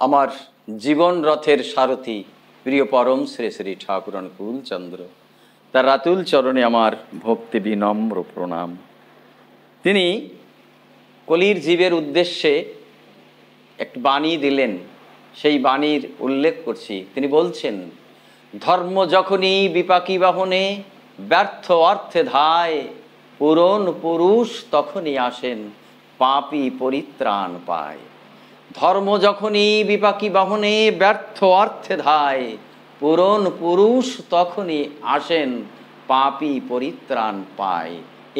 আমার জীবন রথের সারথী প্রিয় পরম শ্রী শ্রী ঠাকুর অনুকূল চন্দ্র, তার রাতুল চরণে আমার ভক্তি বিনম্র প্রণাম। তিনি কলির জীবের উদ্দেশ্যে একটি বাণী দিলেন, সেই বাণীর উল্লেখ করছি। তিনি বলছেন, ধর্ম যখনই বিপাকী বাহনে ব্যর্থ অর্থে ধায়, পুরন পুরুষ তখনই আসেন পাপী পরিত্রাণ পায়। ধর্ম যখনই বিপাকী বাহনে ব্যর্থ অর্থে ধায়, পুরন পুরুষ তখনই আসেন পাপী পরিত্রাণ পায়।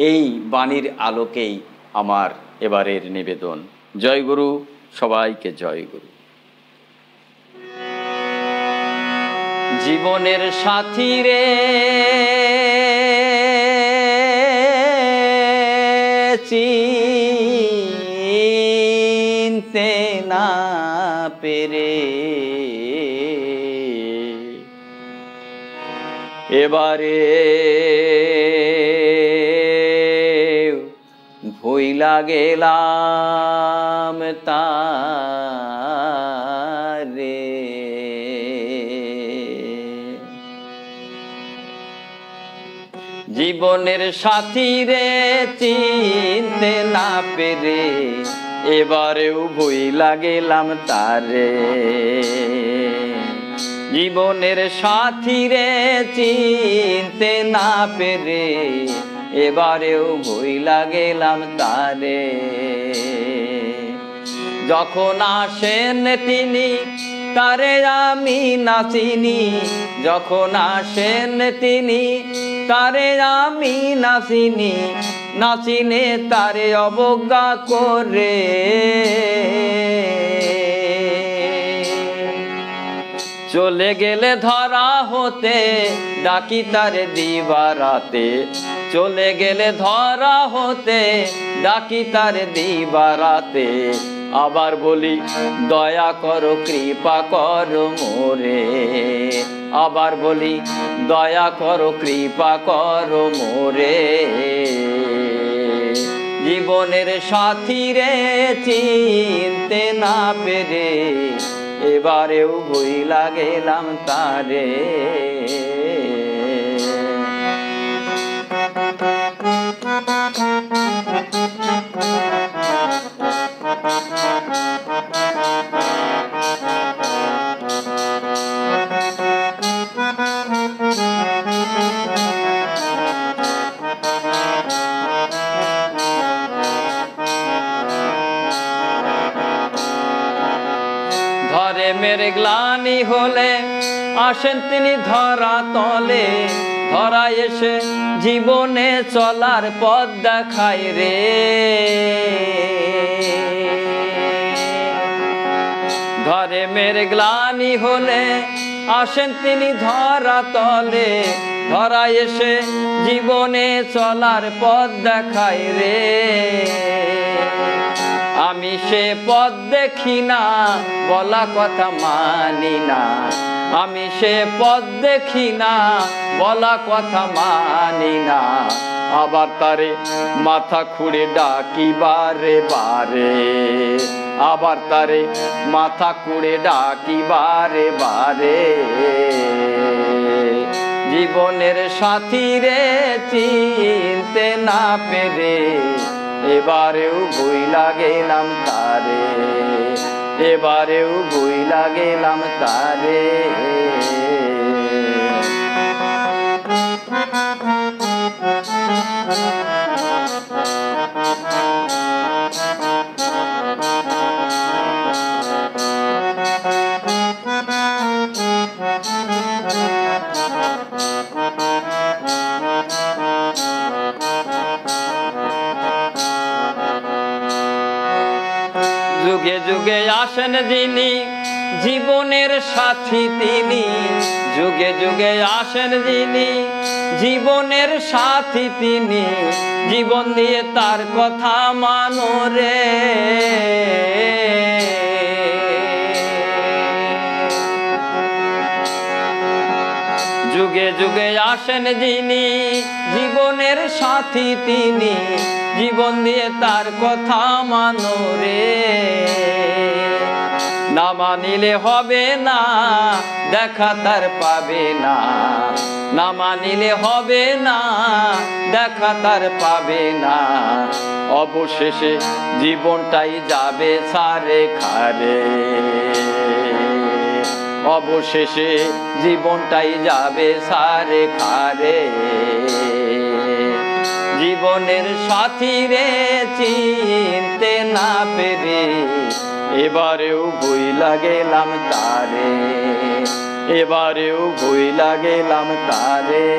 এই বাণীর আলোকেই আমার এবারের নিবেদন। জয় গুরু, সবাইকে জয় গুরু। জীবনের সাথী রে চিনতে না পেরে এবারে ভুইলা গেলাম তারে। জীবনের সাথী রে চিনতে না পেরে এবারেও ভুইলা গেলাম তারে। জীবনের সাথী রে চিনতে না পেরে এবারেও ভুইলা গেলাম তারে। যখন আসেন তিনি তারে আমি না চিনি, যখন আসেন তিনি তারে আমি না চিনি, না চিনে তারে অবজ্ঞা করে। চলে গেলে ধরা হতে ডাকি তারে দিবারাতে, চলে গেলে ধরা হতে ডাকি তারে দিবারাতে। আবার বলি দয়া করো কৃপা করো মোরে, আবার বলি দয়া করো কৃপা করো মোরে। জীবনের সাথী রে চিনতে না পেরে এবারেও ভুইলা গেলাম তারে। মেরে গ্লানি হলে আসেন তিনি ধরা তলে, ধরা এসে জীবনে চলার পথ দেখায় রে। ধরে মেরে গ্লানি হলে আসেন তিনি ধরা তলে, ধরা এসে জীবনে চলার পথ দেখায় রে। আমি সে পথ দেখি না বলা কথা মানি না, আমি সে পথ দেখি না বলা কথা মানি না। আবার তারে মাথা খুঁড়ে ডাকি বারে বারে, আবার তারে মাথা খুঁড়ে ডাকি বারে বারে। জীবনের সাথী রে চিনতে না পেরে এবারেও ভুইলা গেলাম তারে, এবারেও ভুইলা গেলাম তারে। যুগে যুগে আসেন যিনি জীবনের সাথী তিনি, যুগে যুগে আসেন যিনি জীবনের সাথী তিনি। জীবন দিয়ে তার কথা মানো রে। যুগে যুগে আসেন যিনি জীবনের সাথী তিনি, জীবন দিয়ে তার কথা মানো রে। না মানিলে হবে না, দেখা তার পাবে না। না মানিলে হবে না, দেখা তার পাবে না। অবশেষে জীবনটাই যাবে সারে খারে, অবশেষে জীবনটাই যাবে সারে খারে। জীবনের সাথী রে চিনতে না পেরে এবারেও ভুইলা গেলাম তারে, এবারেও ভুইলা গেলাম তারে।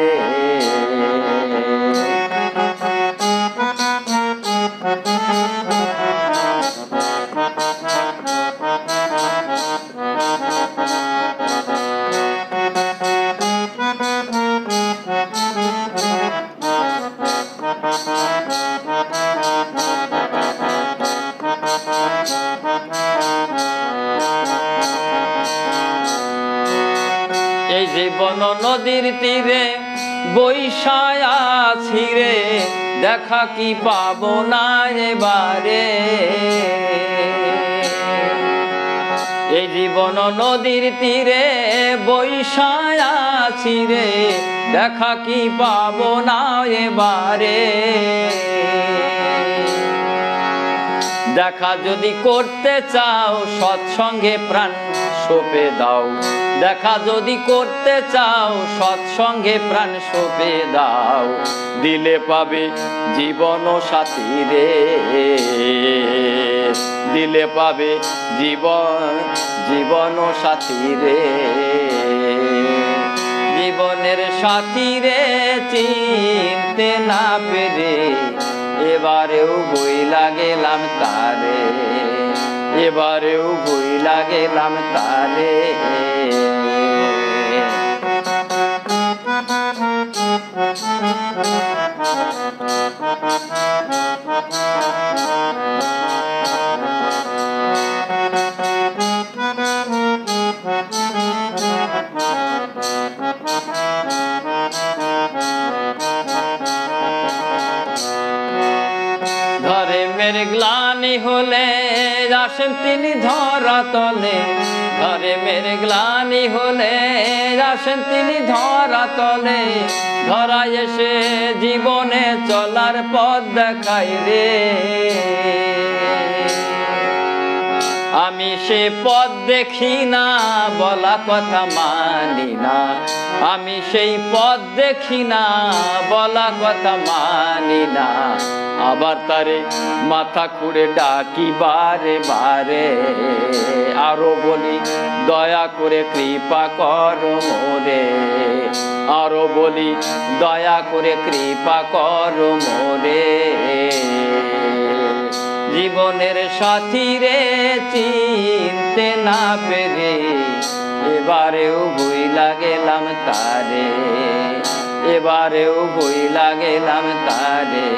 এই জীবন নদীর তীরে বৈশায় আছি রে, দেখা কি পাবো না এবারে। এই জীবন নদীর তীরে বৈশায় আছি রে, দেখা কি পাবো না এবারে। দেখা যদি করতে চাও সৎসঙ্গে প্রাণ সঁপে দাও, দেখা যদি করতে চাও সৎসঙ্গে প্রাণ সঁপে দাও। দিলে পাবে জীবন সাথী রে, দিলে পাবে জীবন সাথী রে। জীবনের সাথী রে চিনতে না পেরে এবারেও ভুইলা গেলাম তারে, এবারেও ভুইলা গেলাম তারে। ধর্মের গ্লানি হলে আসেন তিনি ধরা তলে, ধর্মের গ্লানি হলে আসেন তিনি ধরা তলে। ধরা এসে জীবনে চলার পথ দেখাই রে, আমি সে পথ দেখি না, বলা কথা মানি না। আমি সেই পথ দেখি না, বলা কথা মানি না। আবার তারে মাথা খুঁড়ে ডাকি বারে বারে, আরো বলি দয়া করে কৃপা করো মোরে, আরো বলি দয়া করে কৃপা করো মোরে। জীবনের সাথী রে চিনতে না পেরে এবারেও ভুইলা গেলাম তারে, এবারেও ভুইলা গেলাম তারে,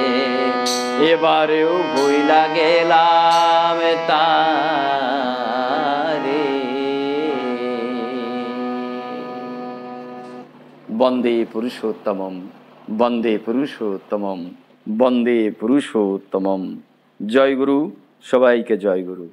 এবারেও ভুইলা গেলাম তারে। বন্দে পুরুষোত্তমম, বন্দে পুরুষোত্তমম, বন্দে পুরুষোত্তমম। জয় গুরু, সবাইকে জয় গুরু।